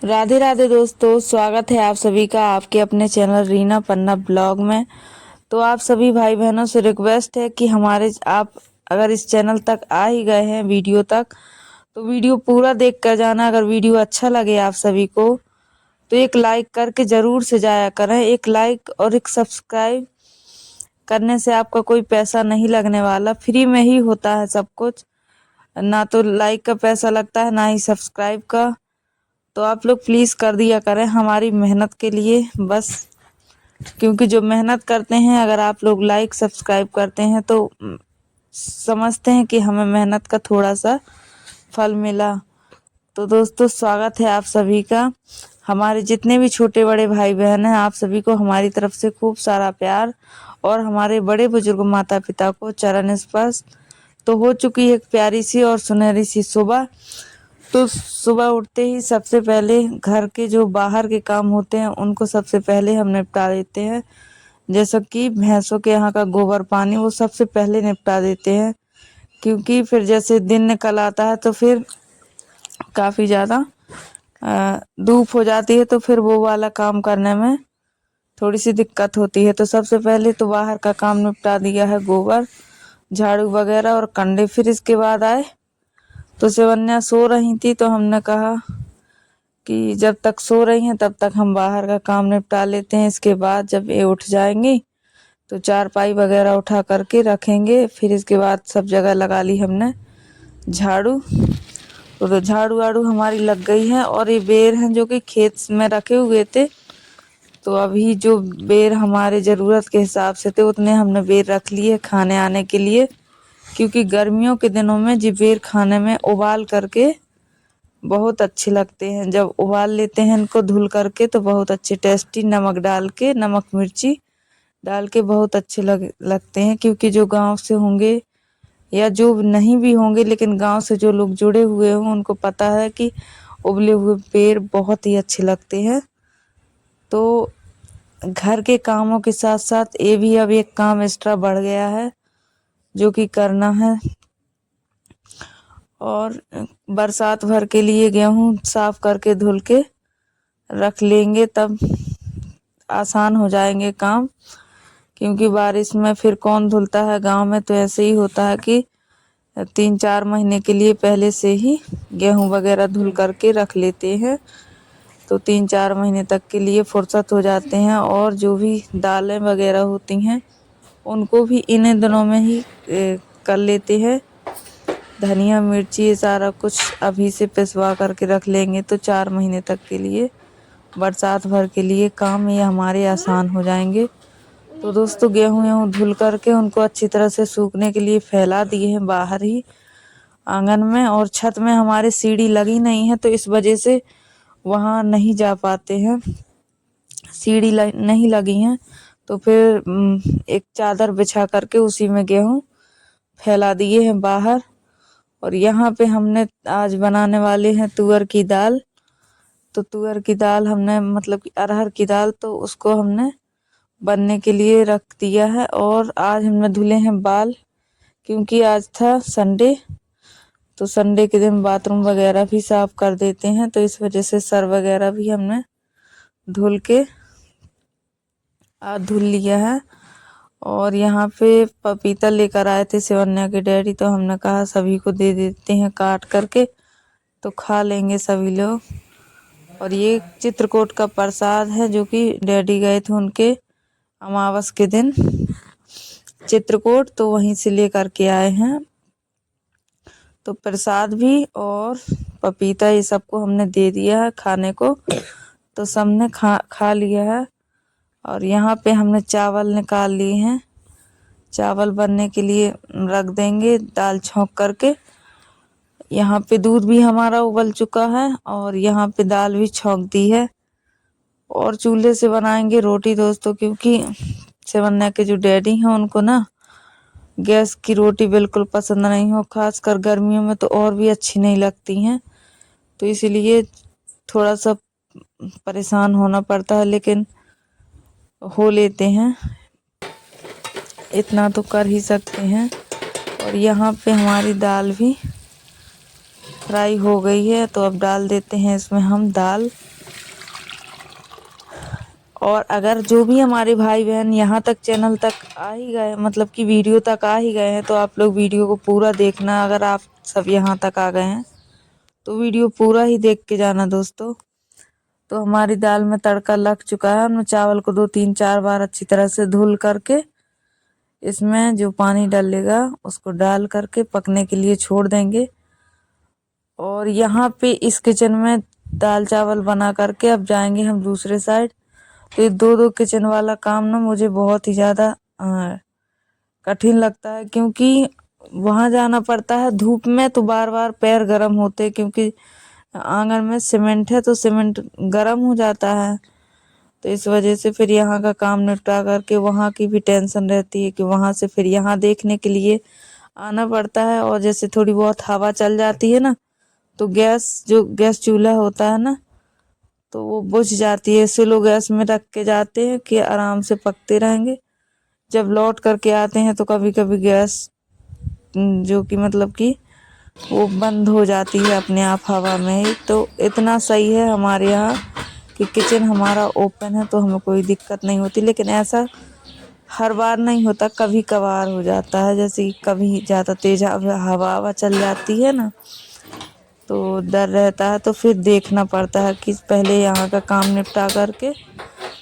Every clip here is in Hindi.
राधे राधे दोस्तों, स्वागत है आप सभी का आपके अपने चैनल रीना पन्ना ब्लॉग में। तो आप सभी भाई बहनों से रिक्वेस्ट है कि हमारे आप अगर इस चैनल तक आ ही गए हैं वीडियो तक, तो वीडियो पूरा देख कर जाना। अगर वीडियो अच्छा लगे आप सभी को तो एक लाइक करके जरूर से जाया करें। एक लाइक और एक सब्सक्राइब करने से आपका कोई पैसा नहीं लगने वाला, फ्री में ही होता है सब कुछ। ना तो लाइक का पैसा लगता है ना ही सब्सक्राइब का। तो आप लोग प्लीज कर दिया करें हमारी मेहनत के लिए बस, क्योंकि जो मेहनत करते हैं अगर आप लोग लाइक सब्सक्राइब करते हैं तो समझते हैं कि हमें मेहनत का थोड़ा सा फल मिला। तो दोस्तों, स्वागत है आप सभी का। हमारे जितने भी छोटे बड़े भाई बहन हैं, आप सभी को हमारी तरफ से खूब सारा प्यार, और हमारे बड़े बुजुर्ग माता पिता को चरण स्पर्श। तो हो चुकी है एक प्यारी सी और सुनहरी सी सुबह। तो सुबह उठते ही सबसे पहले घर के जो बाहर के काम होते हैं उनको सबसे पहले हम निपटा देते हैं। जैसा कि भैंसों के यहाँ का गोबर पानी वो सबसे पहले निपटा देते हैं, क्योंकि फिर जैसे दिन निकल आता है तो फिर काफ़ी ज़्यादा धूप हो जाती है, तो फिर वो वाला काम करने में थोड़ी सी दिक्कत होती है। तो सबसे पहले तो बाहर का काम निपटा दिया है, गोबर झाड़ू वगैरह और कंडे। फिर इसके बाद आए तो शिवन्या सो रही थी, तो हमने कहा कि जब तक सो रही हैं तब तक हम बाहर का काम निपटा लेते हैं। इसके बाद जब ये उठ जाएंगी तो चारपाई वगैरह उठा करके रखेंगे। फिर इसके बाद सब जगह लगा ली हमने झाड़ू। तो झाड़ू वाड़ू हमारी लग गई है। और ये बेर हैं जो कि खेत में रखे हुए थे, तो अभी जो बेर हमारे ज़रूरत के हिसाब से थे उतने हमने बेर रख लिए खाने आने के लिए, क्योंकि गर्मियों के दिनों में जी बेर खाने में उबाल करके बहुत अच्छे लगते हैं। जब उबाल लेते हैं इनको धुल करके तो बहुत अच्छे टेस्टी, नमक डाल के, नमक मिर्ची डाल के बहुत अच्छे लगते हैं। क्योंकि जो गांव से होंगे या जो नहीं भी होंगे, लेकिन गांव से जो लोग जुड़े हुए हों उनको पता है कि उबले हुए बेर बहुत ही अच्छे लगते हैं। तो घर के कामों के साथ साथ ये भी अब एक काम एक्स्ट्रा बढ़ गया है जो कि करना है। और बरसात भर के लिए गेहूं साफ करके धुल के रख लेंगे, तब आसान हो जाएंगे काम। क्योंकि बारिश में फिर कौन धुलता है गांव में, तो ऐसे ही होता है कि 3-4 महीने के लिए पहले से ही गेहूं वगैरह धुल करके रख लेते हैं, तो 3-4 महीने तक के लिए फुर्सत हो जाते हैं। और जो भी दालें वगैरह होती हैं उनको भी इन्हीं दिनों में ही कर लेते हैं। धनिया मिर्ची ये सारा कुछ अभी से पिसवा करके रख लेंगे तो 4 महीने तक के लिए, बरसात भर के लिए काम ये हमारे आसान हो जाएंगे। तो दोस्तों, गेहूँ धुल करके उनको अच्छी तरह से सूखने के लिए फैला दिए हैं बाहर ही आंगन में। और छत में हमारे सीढ़ी लगी नहीं है, तो इस वजह से वहाँ नहीं जा पाते हैं, सीढ़ी नहीं लगी हैं। तो फिर एक चादर बिछा करके उसी में गेहूँ फैला दिए हैं बाहर। और यहाँ पे हमने आज बनाने वाले हैं तुअर की दाल। तो तुअर की दाल हमने, मतलब कि अरहर की दाल, तो उसको हमने बनने के लिए रख दिया है। और आज हमने धुले हैं बाल, क्योंकि आज था संडे। तो संडे के दिन बाथरूम वगैरह भी साफ कर देते हैं, तो इस वजह से सर वगैरह भी हमने धुल के आज धुल लिया है। और यहाँ पे पपीता लेकर आए थे शिवन्या के डैडी, तो हमने कहा सभी को दे देते हैं काट करके, तो खा लेंगे सभी लोग। और ये चित्रकूट का प्रसाद है जो कि डैडी गए थे उनके अमावस के दिन चित्रकूट, तो वहीं से लेकर के आए हैं। तो प्रसाद भी और पपीता ये सबको हमने दे दिया है खाने को, तो सबने खा लिया है। और यहाँ पे हमने चावल निकाल लिए हैं, चावल बनने के लिए रख देंगे दाल छौंक करके। यहाँ पे दूध भी हमारा उबल चुका है और यहाँ पे दाल भी छौंक दी है। और चूल्हे से बनाएंगे रोटी दोस्तों, क्योंकि शिवन्या के जो डैडी हैं उनको ना गैस की रोटी बिल्कुल पसंद नहीं हो, खासकर गर्मियों में तो और भी अच्छी नहीं लगती हैं। तो इसीलिए थोड़ा सा परेशान होना पड़ता है, लेकिन हो लेते हैं, इतना तो कर ही सकते हैं। और यहाँ पे हमारी दाल भी फ्राई हो गई है, तो अब डाल देते हैं इसमें हम दाल। और अगर जो भी हमारे भाई बहन यहाँ तक चैनल तक आ ही गए, मतलब कि वीडियो तक आ ही गए हैं, तो आप लोग वीडियो को पूरा देखना। अगर आप सब यहाँ तक आ गए हैं तो वीडियो पूरा ही देख के जाना दोस्तों। तो हमारी दाल में तड़का लग चुका है। हमने चावल को 2-3-4 बार अच्छी तरह से धुल करके इसमें जो पानी डालेगा उसको डाल करके पकने के लिए छोड़ देंगे। और यहाँ पे इस किचन में दाल चावल बना करके अब जाएंगे हम दूसरे साइड। तो ये दो किचन वाला काम ना मुझे बहुत ही ज़्यादा कठिन लगता है, क्योंकि वहाँ जाना पड़ता है धूप में, तो बार बार पैर गर्म होते, क्योंकि आंगन में सीमेंट है तो सीमेंट गर्म हो जाता है। तो इस वजह से फिर यहाँ का काम निपटा करके वहाँ की भी टेंशन रहती है कि वहाँ से फिर यहाँ देखने के लिए आना पड़ता है। और जैसे थोड़ी बहुत हवा चल जाती है ना, तो जो गैस चूल्हा होता है ना, तो वो बुझ जाती है। स्लो गैस में रख के जाते हैं कि आराम से पकते रहेंगे। जब लौट करके आते हैं तो कभी कभी गैस जो कि मतलब कि वो बंद हो जाती है अपने आप हवा में ही। तो इतना सही है हमारे यहाँ कि किचन हमारा ओपन है तो हमें कोई दिक्कत नहीं होती। लेकिन ऐसा हर बार नहीं होता, कभी कभार हो जाता है। जैसे कभी ज़्यादा तेज हवा चल जाती है ना, तो डर रहता है। तो फिर देखना पड़ता है कि पहले यहाँ का काम निपटा करके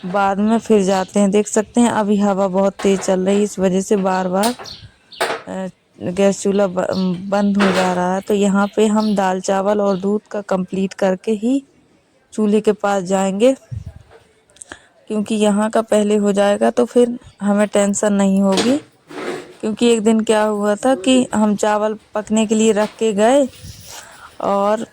बाद में फिर जाते हैं। देख सकते हैं अभी हवा बहुत तेज चल रही है, इस वजह से बार बार गैस चूल्हा बंद हो जा रहा है। तो यहाँ पे हम दाल चावल और दूध का कंप्लीट करके ही चूल्हे के पास जाएंगे, क्योंकि यहाँ का पहले हो जाएगा तो फिर हमें टेंशन नहीं होगी। क्योंकि एक दिन क्या हुआ था कि हम चावल पकने के लिए रख के गए और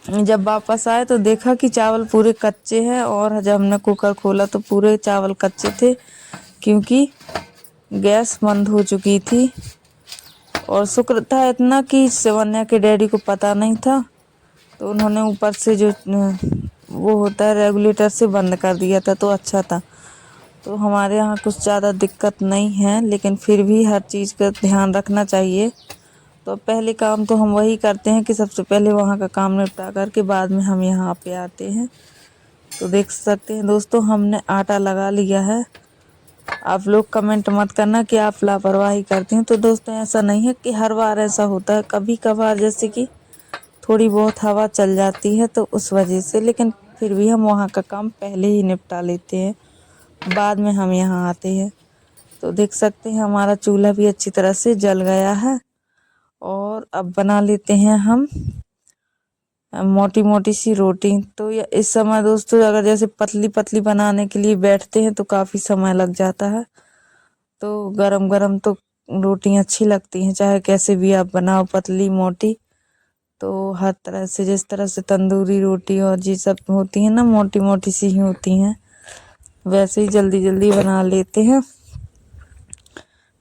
जब वापस आए तो देखा कि चावल पूरे कच्चे हैं। और जब हमने कुकर खोला तो पूरे चावल कच्चे थे, क्योंकि गैस बंद हो चुकी थी। और शुक्र था इतना कि शिवन्या के डैडी को पता नहीं था, तो उन्होंने ऊपर से जो वो होता है रेगुलेटर से बंद कर दिया था, तो अच्छा था। तो हमारे यहाँ कुछ ज़्यादा दिक्कत नहीं है, लेकिन फिर भी हर चीज़ का ध्यान रखना चाहिए। तो पहले काम तो हम वही करते हैं कि सबसे पहले वहाँ का काम निपटा करके बाद में हम यहाँ पे आते हैं। तो देख सकते हैं दोस्तों हमने आटा लगा लिया है। आप लोग कमेंट मत करना कि आप लापरवाही करते हैं। तो दोस्तों ऐसा नहीं है कि हर बार ऐसा होता है, कभी कभार जैसे कि थोड़ी बहुत हवा चल जाती है तो उस वजह से। लेकिन फिर भी हम वहाँ का काम पहले ही निपटा लेते हैं, बाद में हम यहाँ आते हैं। तो देख सकते हैं हमारा चूल्हा भी अच्छी तरह से जल गया है। और अब बना लेते हैं हम मोटी मोटी सी रोटी। तो इस समय दोस्तों अगर जैसे पतली पतली बनाने के लिए बैठते हैं तो काफ़ी समय लग जाता है। तो गरम गरम तो रोटी अच्छी लगती हैं, चाहे कैसे भी आप बनाओ, पतली मोटी। तो हर तरह से, जिस तरह से तंदूरी रोटी और जी सब होती हैं ना, मोटी मोटी सी ही होती हैं, वैसे ही जल्दी जल्दी बना लेते हैं।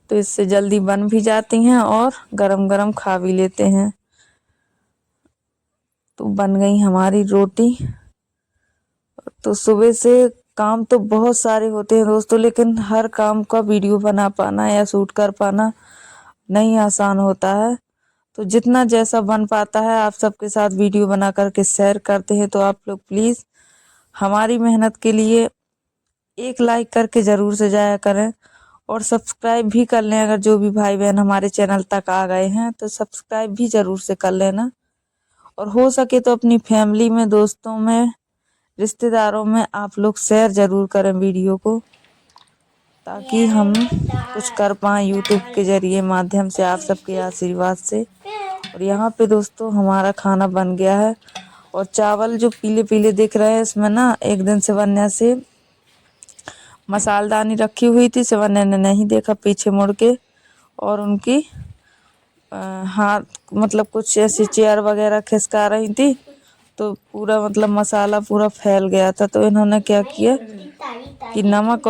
तो इससे जल्दी बन भी जाती हैं और गरम गरम खा भी लेते हैं। तो बन गई हमारी रोटी। तो सुबह से काम तो बहुत सारे होते हैं दोस्तों, लेकिन हर काम का वीडियो बना पाना या शूट कर पाना नहीं आसान होता है। तो जितना जैसा बन पाता है आप सबके साथ वीडियो बना करके शेयर करते हैं। तो आप लोग प्लीज़ हमारी मेहनत के लिए एक लाइक करके ज़रूर से जाया करें और सब्सक्राइब भी कर लें। अगर जो भी भाई बहन हमारे चैनल तक आ गए हैं तो सब्सक्राइब भी ज़रूर से कर लेना। और हो सके तो अपनी फैमिली में, दोस्तों में, रिश्तेदारों में आप लोग शेयर ज़रूर करें वीडियो को, ताकि हम कुछ कर पाएँ यूट्यूब के ज़रिए माध्यम से आप सबके आशीर्वाद से। और यहाँ पे दोस्तों हमारा खाना बन गया है। और चावल जो पीले पीले दिख रहे हैं, इसमें ना एक दिन शिवन्या से मसालदानी रखी हुई थी, शिवन्या ने नहीं देखा पीछे मुड़ के, और उनकी हाथ मतलब कुछ ऐसी चेयर वगैरह खिसका रही थी, तो पूरा मतलब मसाला पूरा फैल गया था। तो इन्होंने क्या किया कि नमक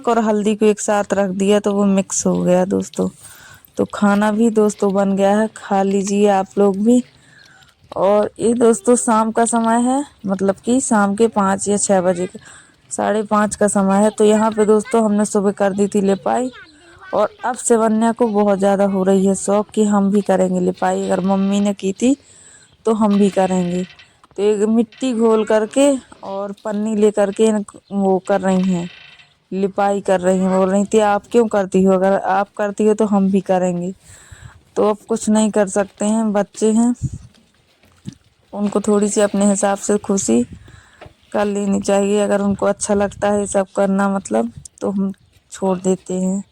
और हल्दी को एक साथ रख दिया, तो वो मिक्स हो गया दोस्तों। तो खाना भी दोस्तों बन गया है, खा लीजिए आप लोग भी। और ये दोस्तों शाम का समय है, मतलब कि शाम के 5 या 6 बजे का, 5:30 का समय है। तो यहाँ पे दोस्तों हमने सुबह कर दी थी लिपाई। और अब शिवन्या को बहुत ज़्यादा हो रही है शौक कि हम भी करेंगे लिपाई। अगर मम्मी ने की थी तो हम भी करेंगे। तो एक मिट्टी घोल करके और पन्नी लेकर के वो कर रही हैं, लिपाई कर रही हैं। बोल रही थी आप क्यों करती हो, अगर आप करती हो तो हम भी करेंगे। तो अब कुछ नहीं कर सकते हैं, बच्चे हैं, उनको थोड़ी सी अपने हिसाब से खुशी कर लेनी चाहिए। अगर उनको अच्छा लगता है सब करना मतलब, तो हम छोड़ देते हैं।